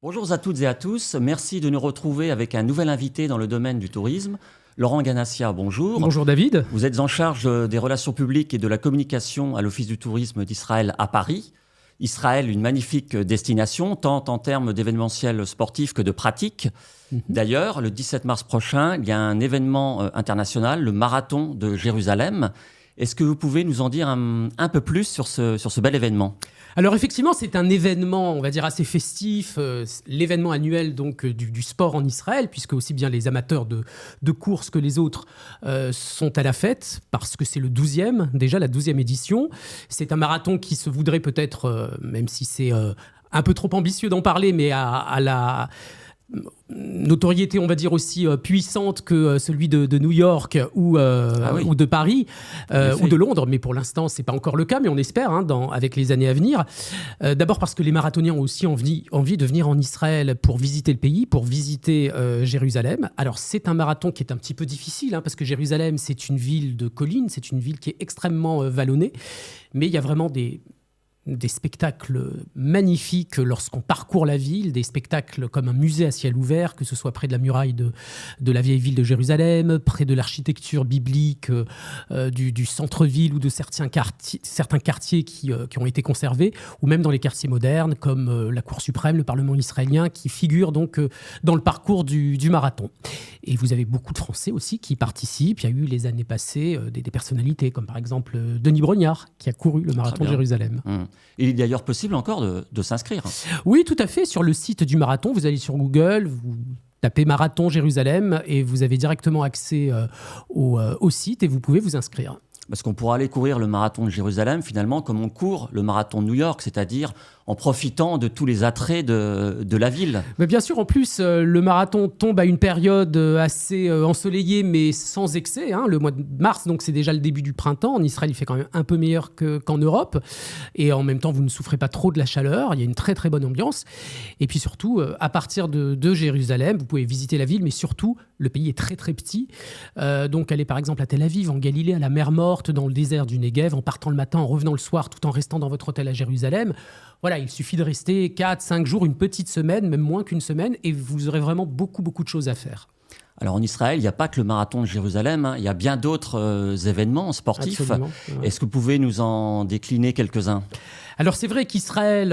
Bonjour à toutes et à tous. Merci de nous retrouver avec un nouvel invité dans le domaine du tourisme. Laurent Ganassia, bonjour. Bonjour David. Vous êtes en charge des relations publiques et de la communication à l'Office du tourisme d'Israël à Paris. Israël, une magnifique destination, tant en termes d'événementiel sportif que de pratique. D'ailleurs, le 17 mars prochain, il y a un événement international, le Marathon de Jérusalem. Est-ce que vous pouvez nous en dire un peu plus sur ce bel événement ? Alors effectivement, c'est un événement, on va dire, assez festif, l'événement annuel donc du sport en Israël, puisque aussi bien les amateurs de course que les autres sont à la fête, parce que c'est le 12e, déjà la 12e édition. C'est un marathon qui se voudrait peut-être, même si c'est un peu trop ambitieux d'en parler, mais à la notoriété, on va dire, aussi puissante que celui de New York ou de Paris ou de Londres. Mais pour l'instant, ce n'est pas encore le cas, mais on espère avec les années à venir. D'abord parce que les marathoniens ont aussi envie de venir en Israël pour visiter le pays, pour visiter Jérusalem. Alors, c'est un marathon qui est un petit peu difficile, parce que Jérusalem, c'est une ville de collines, c'est une ville qui est extrêmement vallonnée. Mais il y a vraiment des spectacles magnifiques lorsqu'on parcourt la ville, des spectacles comme un musée à ciel ouvert, que ce soit près de la muraille de la vieille ville de Jérusalem, près de l'architecture biblique du centre-ville ou de certains quartiers qui ont été conservés, ou même dans les quartiers modernes comme la Cour suprême, le Parlement israélien, qui figurent donc dans le parcours du marathon. Et vous avez beaucoup de Français aussi qui participent. Il y a eu les années passées des personnalités, comme par exemple Denis Brognard, qui a couru le marathon de Jérusalem. Il est d'ailleurs possible encore de s'inscrire. Oui, tout à fait. Sur le site du marathon, vous allez sur Google, vous tapez Marathon Jérusalem et vous avez directement accès au site et vous pouvez vous inscrire. Parce qu'on pourra aller courir le marathon de Jérusalem, finalement, comme on court le marathon de New York, c'est-à-dire en profitant de tous les attraits de la ville. Mais bien sûr, en plus, le marathon tombe à une période assez ensoleillée, mais sans excès. Le mois de mars, donc c'est déjà le début du printemps. En Israël, il fait quand même un peu meilleur qu'en Europe. Et en même temps, vous ne souffrez pas trop de la chaleur. Il y a une très, très bonne ambiance. Et puis surtout, à partir de Jérusalem, vous pouvez visiter la ville, mais surtout, le pays est très, très petit. Donc, aller par exemple à Tel Aviv, en Galilée, à la mer Morte, dans le désert du Negev, en partant le matin, en revenant le soir, tout en restant dans votre hôtel à Jérusalem. Voilà, il suffit de rester 4-5 jours, une petite semaine, même moins qu'une semaine, et vous aurez vraiment beaucoup, beaucoup de choses à faire. Alors en Israël, il n'y a pas que le marathon de Jérusalem, il y a bien d'autres événements sportifs. Absolument, ouais. Est-ce que vous pouvez nous en décliner quelques-uns ? Alors c'est vrai qu'Israël,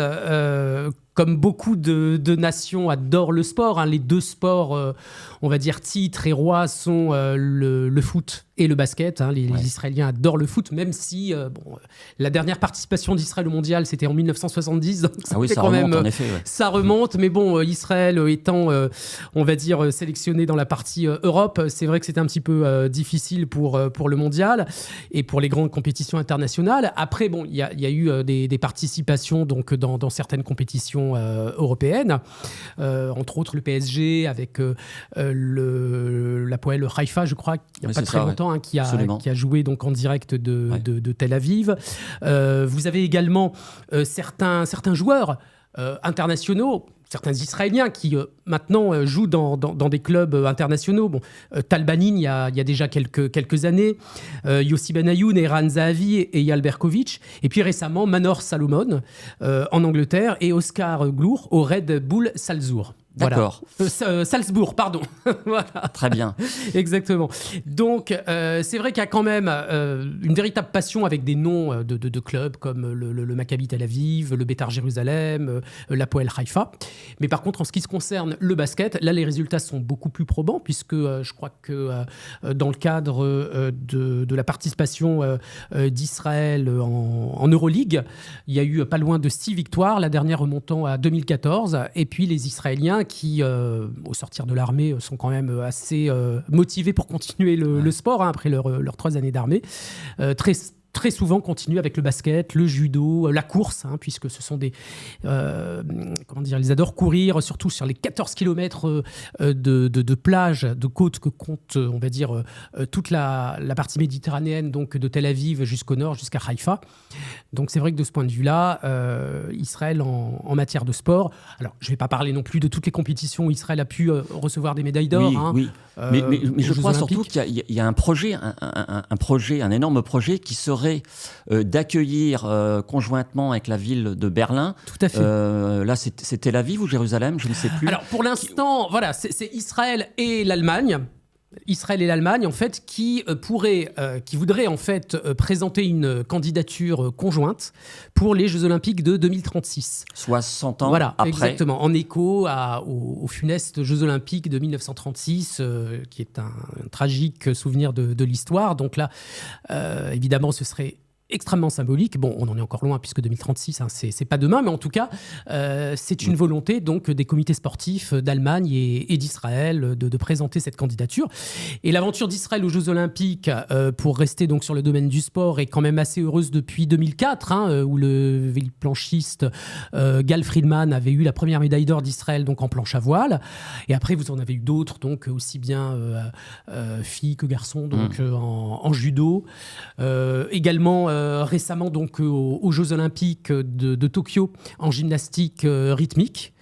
comme beaucoup de nations, adore le sport. Les deux sports, on va dire titres et rois, sont le foot et le basket. Les Israéliens adorent le foot, même si la dernière participation d'Israël au mondial, c'était en 1970. Donc ça remonte en effet. Ouais. Ça remonte, mais bon, Israël étant, on va dire, sélectionné dans la partie Europe, c'est vrai que c'était un petit peu difficile pour le mondial et pour les grandes compétitions internationales. Après, il y a eu des participations donc, dans certaines compétitions européennes, entre autres le PSG avec l'Hapoel Haïfa, je crois, il n'y a pas très longtemps, qui a joué donc en direct de Tel Aviv. Vous avez également certains joueurs internationaux, certains Israéliens qui maintenant jouent dans des clubs internationaux. Tal Banin, il y a déjà quelques années, Yossi Benayoun, Eran Zahavi et Eyal Berkovic. Et puis récemment, Manor Salomon en Angleterre et Oscar Glour au Red Bull Salzbourg. D'accord. Voilà. Salzbourg, pardon. Voilà. Très bien. Exactement. Donc, c'est vrai qu'il y a quand même une véritable passion avec des noms de clubs comme le Maccabi Tel Aviv, le Beitar Jérusalem, l'Hapoel Haïfa. Mais par contre, en ce qui se concerne le basket, là, les résultats sont beaucoup plus probants puisque je crois que dans le cadre de la participation d'Israël en Euroleague, il y a eu pas loin de 6 victoires, la dernière remontant à 2014. Et puis, les Israéliens qui, au sortir de l'armée, sont quand même assez motivés pour continuer le sport après leurs 3 années d'armée. Très souvent continuent avec le basket, le judo, la course, puisque ce sont ils adorent courir, surtout sur les 14 km de plage, de côte que compte, on va dire, toute la partie méditerranéenne, donc de Tel Aviv jusqu'au nord, jusqu'à Haïfa. Donc c'est vrai que de ce point de vue-là, Israël en matière de sport, alors je ne vais pas parler non plus de toutes les compétitions où Israël a pu recevoir des médailles d'or. Oui. Mais je crois surtout qu'il y a un projet, un énorme projet qui serait assuré d'accueillir conjointement avec la ville de Berlin. Tout à fait. Là, c'est Tel Aviv ou Jérusalem, je ne sais plus. Alors pour l'instant, voilà, c'est Israël et l'Allemagne. Israël et l'Allemagne, en fait, qui voudraient en fait présenter une candidature conjointe pour les Jeux Olympiques de 2036. 60 ans voilà, après. Exactement, en écho aux funestes Jeux Olympiques de 1936, qui est un tragique souvenir de l'histoire. Donc là, évidemment, ce serait extrêmement symbolique. Bon, on en est encore loin puisque 2036, c'est pas demain, mais en tout cas, c'est une volonté donc des comités sportifs d'Allemagne et d'Israël de présenter cette candidature. Et l'aventure d'Israël aux Jeux Olympiques, pour rester donc sur le domaine du sport, est quand même assez heureuse depuis 2004, où le planchiste Gal Friedman avait eu la première médaille d'or d'Israël donc en planche à voile. Et après, vous en avez eu d'autres, donc aussi bien filles que garçons, donc en judo. Également récemment donc aux Jeux Olympiques de Tokyo en gymnastique rythmique.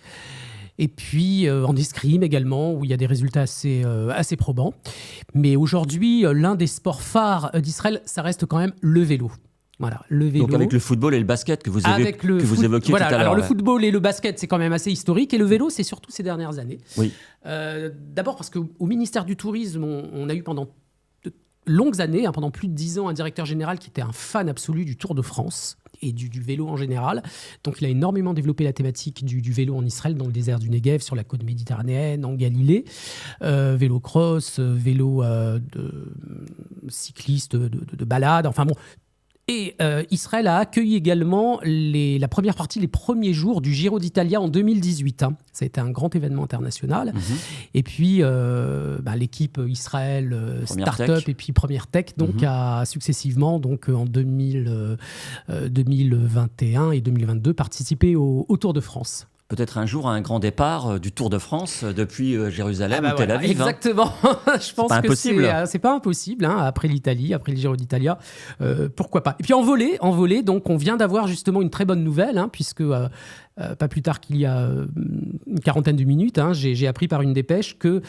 Et puis en escrime également, où il y a des résultats assez probants. Mais aujourd'hui, l'un des sports phares d'Israël, ça reste quand même le vélo. Voilà, le vélo. Donc avec le football et le basket que vous évoquiez tout à l'heure. Alors le football et le basket, c'est quand même assez historique. Et le vélo, c'est surtout ces dernières années. Oui. D'abord parce qu'au ministère du Tourisme, on a eu pendant longues années, pendant plus de 10 ans, un directeur général qui était un fan absolu du Tour de France et du vélo en général. Donc il a énormément développé la thématique du vélo en Israël, dans le désert du Negev, sur la côte méditerranéenne, en Galilée. Vélo cross, vélo de cycliste, de balade, enfin bon. Et Israël a accueilli également la première partie, les premiers jours du Giro d'Italia en 2018. Ça a été un grand événement international. Et puis, l'équipe Israël Startup et puis Première Tech donc, a successivement, donc, en 2021 et 2022, participé au Tour de France. Peut-être un jour un grand départ du Tour de France depuis Jérusalem ou Tel Aviv. Exactement. Je pense pas que impossible. C'est pas impossible. Après l'Italie, après le Giro d'Italia, pourquoi pas. Et puis en volée, donc on vient d'avoir justement une très bonne nouvelle, puisque pas plus tard qu'il y a une quarantaine de minutes, j'ai appris par une dépêche que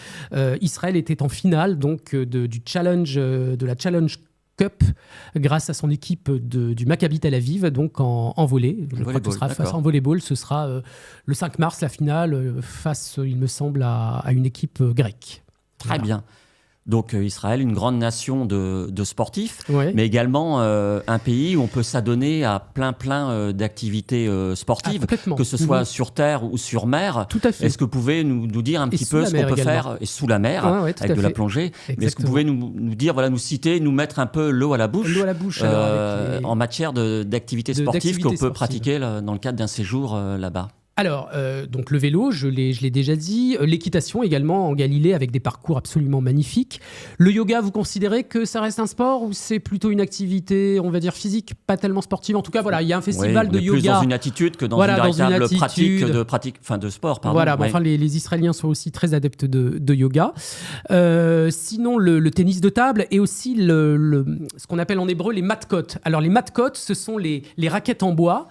Israël était en finale donc de la Challenge Cup grâce à son équipe du Maccabi Tel Aviv, donc en volée. Je crois que ce sera face en volleyball. Ce sera le 5 mars, la finale, face, il me semble, à une équipe grecque. Très bien. Donc Israël, une grande nation de sportifs, ouais. Mais également un pays où on peut s'adonner à plein d'activités sportives, que ce soit sur terre ou sur mer. Tout à fait. Est-ce que vous pouvez nous dire un petit peu ce qu'on peut faire, et sous la mer, avec de la plongée. Mais est-ce que vous pouvez nous dire, nous citer, nous mettre un peu l'eau à la bouche, en matière d'activités sportives qu'on peut pratiquer dans le cadre d'un séjour là-bas? Alors, donc le vélo, je l'ai déjà dit. L'équitation également en Galilée avec des parcours absolument magnifiques. Le yoga, vous considérez que ça reste un sport ou c'est plutôt une activité, on va dire, physique, pas tellement sportive? En tout cas, voilà, il y a un festival de yoga. Plus dans une attitude que dans une véritable pratique de sport. Pardon. Voilà, enfin, les Israéliens sont aussi très adeptes de yoga. Sinon, le tennis de table et aussi ce qu'on appelle en hébreu les matkot. Alors, les matkot, ce sont les raquettes en bois.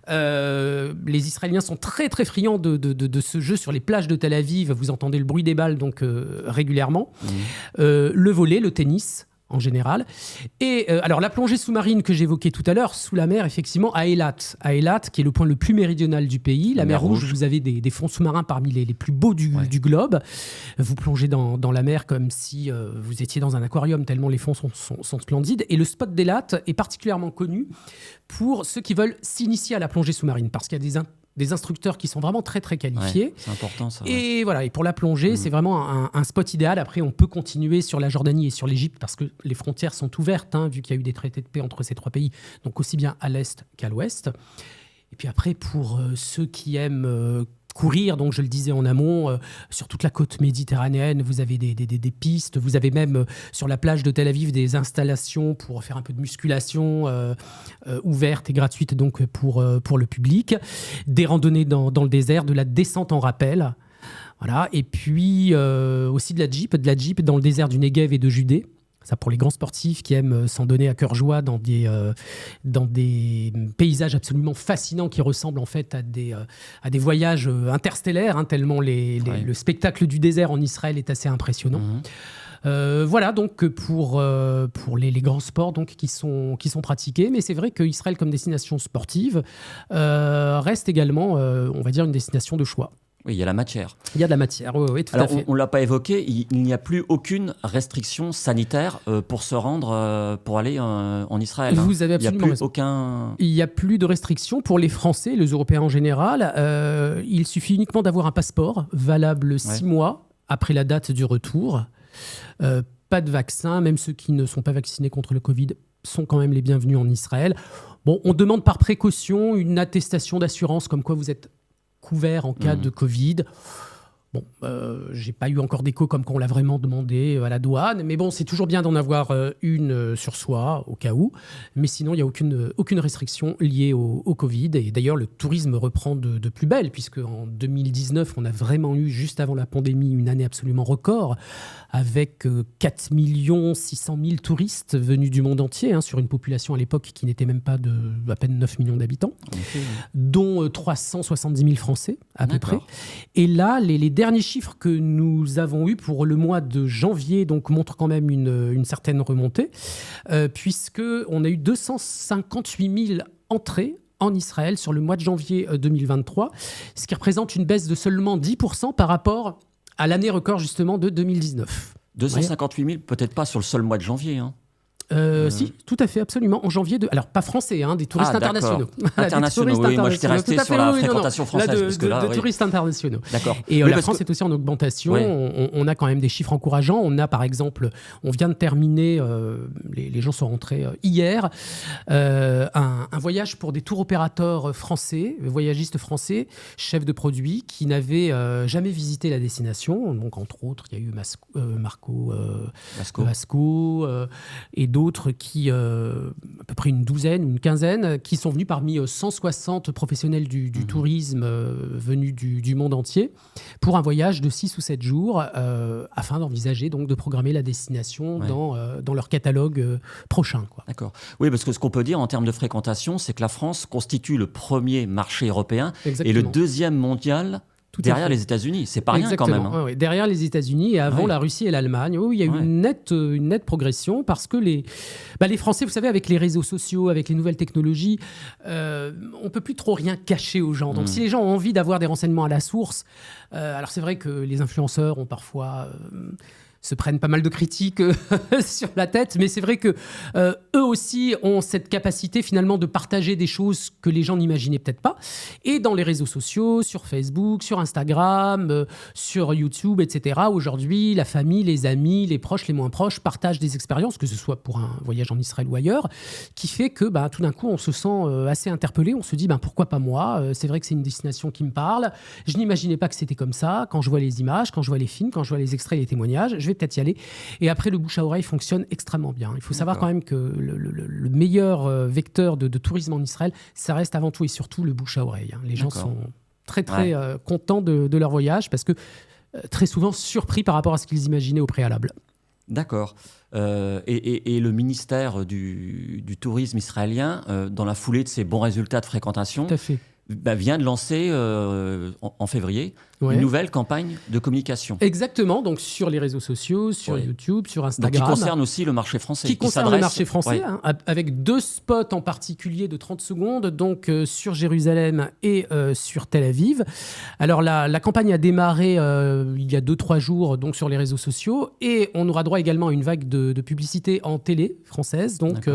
Les Israéliens sont très très friands de ce jeu sur les plages de Tel Aviv. Vous entendez le bruit des balles donc régulièrement. Le volley, le tennis en général. Et alors la plongée sous-marine que j'évoquais tout à l'heure, sous la mer, effectivement, à Eilat, qui est le point le plus méridional du pays, la mer Rouge, vous avez des fonds sous-marins parmi les plus beaux du globe. Vous plongez dans la mer comme si vous étiez dans un aquarium, tellement les fonds sont splendides. Et le spot d'Eilat est particulièrement connu pour ceux qui veulent s'initier à la plongée sous-marine, parce qu'il y a des instructeurs qui sont vraiment très très qualifiés. Ouais, c'est important ça. Et voilà, et pour la plongée, c'est vraiment un spot idéal. Après, on peut continuer sur la Jordanie et sur l'Égypte parce que les frontières sont ouvertes, vu qu'il y a eu des traités de paix entre ces trois pays, donc aussi bien à l'est qu'à l'ouest. Et puis après, pour ceux qui aiment courir, donc je le disais en amont, sur toute la côte méditerranéenne, vous avez des pistes, vous avez même sur la plage de Tel Aviv des installations pour faire un peu de musculation ouvertes et gratuites donc pour le public, des randonnées dans le désert, de la descente en rappel, voilà, et puis aussi de la Jeep dans le désert du Negev et de Judée. Ça pour les grands sportifs qui aiment s'en donner à cœur joie dans des paysages absolument fascinants qui ressemblent en fait à des voyages interstellaires, tellement le spectacle du désert en Israël est assez impressionnant. Voilà donc pour les grands sports donc, qui sont pratiqués. Mais c'est vrai qu'Israël comme destination sportive reste également, on va dire, une destination de choix. Oui, il y a la matière. Il y a de la matière, oui, tout Alors, à fait. On ne l'a pas évoqué, il n'y a plus aucune restriction sanitaire pour se rendre, pour aller en Israël. Vous avez absolument raison. Il n'y a plus de restrictions pour les Français, les Européens en général. Il suffit uniquement d'avoir un passeport valable 6 mois après la date du retour. Pas de vaccin, même ceux qui ne sont pas vaccinés contre le Covid sont quand même les bienvenus en Israël. Bon, on demande par précaution une attestation d'assurance comme quoi vous êtes couvert en cas de Covid. Bon, j'ai pas eu encore d'écho comme qu'on l'a vraiment demandé à la douane, mais bon, c'est toujours bien d'en avoir une sur soi, au cas où. Mais sinon, il n'y a aucune restriction liée au Covid. Et d'ailleurs, le tourisme reprend de plus belle, puisque en 2019, on a vraiment eu, juste avant la pandémie, une année absolument record, avec 4 600 000 touristes venus du monde entier, sur une population à l'époque qui n'était même pas à peine 9 millions d'habitants, dont 370 000 Français, à peu près. Et là, les derniers chiffres que nous avons eus pour le mois de janvier donc, montrent quand même une certaine remontée, puisqu'on a eu 258 000 entrées en Israël sur le mois de janvier 2023, ce qui représente une baisse de seulement 10% par rapport à l'année record justement de 2019. 258 000, peut-être pas sur le seul mois de janvier. Si, tout à fait, absolument. En janvier, alors pas français, des touristes internationaux. Internationaux, oui, moi j'étais resté sur la fréquentation française. De touristes internationaux. D'accord. Et la France est aussi en augmentation. On a quand même des chiffres encourageants. On a par exemple, on vient de terminer, les gens sont rentrés hier, un voyage pour des tours opérateurs français, voyagistes français, chefs de produits, qui n'avaient jamais visité la destination. Donc entre autres, il y a eu Marco Vasco et d'autres qui, à peu près une quinzaine, qui sont venus parmi 160 professionnels du tourisme venus du monde entier pour un voyage de 6 ou 7 jours afin d'envisager donc de programmer la destination dans leur catalogue prochain. D'accord. Oui, parce que ce qu'on peut dire en termes de fréquentation, c'est que la France constitue le premier marché européen et le deuxième mondial derrière les États-Unis. C'est pas rien quand même. Oui, derrière les États-unis et avant la Russie et l'Allemagne. Oui, il y a eu une nette progression parce que les Français, vous savez, avec les réseaux sociaux, avec les nouvelles technologies, on peut plus trop rien cacher aux gens. Donc si les gens ont envie d'avoir des renseignements à la source, alors c'est vrai que les influenceurs ont parfois... se prennent pas mal de critiques sur la tête, mais c'est vrai que eux aussi ont cette capacité finalement de partager des choses que les gens n'imaginaient peut-être pas. Et dans les réseaux sociaux, sur Facebook, sur Instagram, sur YouTube, etc., aujourd'hui, la famille, les amis, les proches, les moins proches partagent des expériences, que ce soit pour un voyage en Israël ou ailleurs, qui fait que tout d'un coup, on se sent assez interpellé. On se dit, pourquoi pas moi ? C'est vrai que c'est une destination qui me parle. Je n'imaginais pas que c'était comme ça. Quand je vois les images, quand je vois les films, quand je vois les extraits, les témoignages, je vais peut-être y aller. Et après, le bouche à oreille fonctionne extrêmement bien. Il faut savoir quand même que le meilleur vecteur de tourisme en Israël, ça reste avant tout et surtout le bouche à oreille. Les gens sont très contents de leur voyage parce que très souvent surpris par rapport à ce qu'ils imaginaient au préalable. D'accord. Et le ministère du tourisme israélien, dans la foulée de ses bons résultats de fréquentation, vient de lancer en février une nouvelle campagne de communication. Exactement, donc sur les réseaux sociaux, sur YouTube, sur Instagram. Donc qui concerne aussi le marché français. Qui concerne le marché français, avec 2 spots en particulier de 30 secondes, donc sur Jérusalem et sur Tel Aviv. Alors la campagne a démarré il y a 2-3 jours donc, sur les réseaux sociaux et on aura droit également à une vague de publicité en télé française. Donc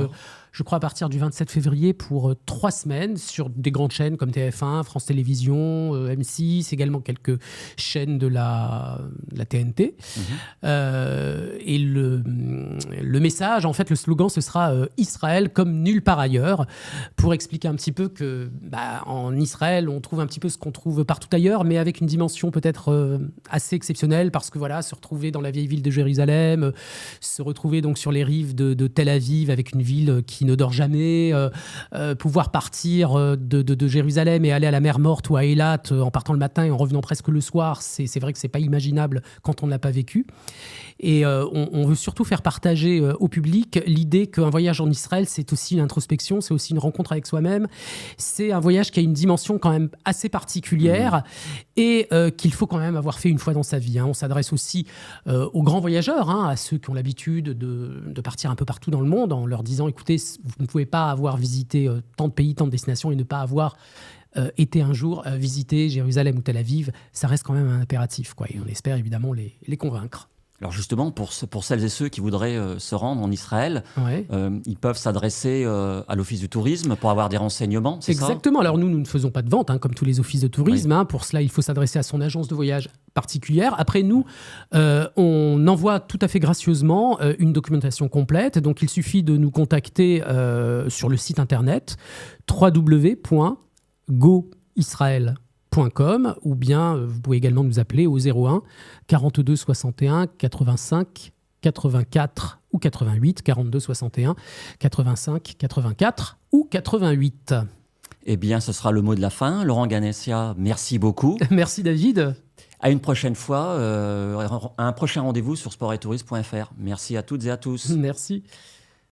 je crois à partir du 27 février pour 3 semaines sur des grandes chaînes comme TF1, France Télévisions, M6, également quelques chaînes de la TNT. Et le message, en fait, le slogan, ce sera Israël comme nulle part ailleurs, pour expliquer un petit peu que en Israël, on trouve un petit peu ce qu'on trouve partout ailleurs, mais avec une dimension peut-être assez exceptionnelle, parce que se retrouver dans la vieille ville de Jérusalem, se retrouver donc sur les rives de Tel Aviv avec une ville qui ne dort jamais, pouvoir partir de Jérusalem et aller à la mer Morte ou à Eilat en partant le matin et en revenant presque presque le soir, c'est vrai que c'est pas imaginable quand on ne l'a pas vécu. Et on veut surtout faire partager au public l'idée qu'un voyage en Israël, c'est aussi une introspection, c'est aussi une rencontre avec soi-même. C'est un voyage qui a une dimension quand même assez particulière et qu'il faut quand même avoir fait une fois dans sa vie. On s'adresse aussi aux grands voyageurs, à ceux qui ont l'habitude de partir un peu partout dans le monde en leur disant, écoutez, vous ne pouvez pas avoir visité tant de pays, tant de destinations et ne pas avoir été un jour visiter Jérusalem ou Tel Aviv. Ça reste quand même un impératif, quoi. Et on espère évidemment les convaincre. Alors justement, pour celles et ceux qui voudraient se rendre en Israël, ils peuvent s'adresser à l'Office du tourisme pour avoir des renseignements, c'est ça ? Exactement. Alors nous ne faisons pas de vente, comme tous les offices de tourisme. Pour cela, il faut s'adresser à son agence de voyage particulière. Après, nous, on envoie tout à fait gracieusement une documentation complète. Donc, il suffit de nous contacter sur le site internet www.goisrael.com ou bien vous pouvez également nous appeler au 01 42 61 85 84 ou 88 42 61 85 84 ou 88. Eh bien, ce sera le mot de la fin. Laurent Ganessia, merci beaucoup. Merci David. À une prochaine fois, un prochain rendez-vous sur sportetourisme.fr. Merci à toutes et à tous. Merci.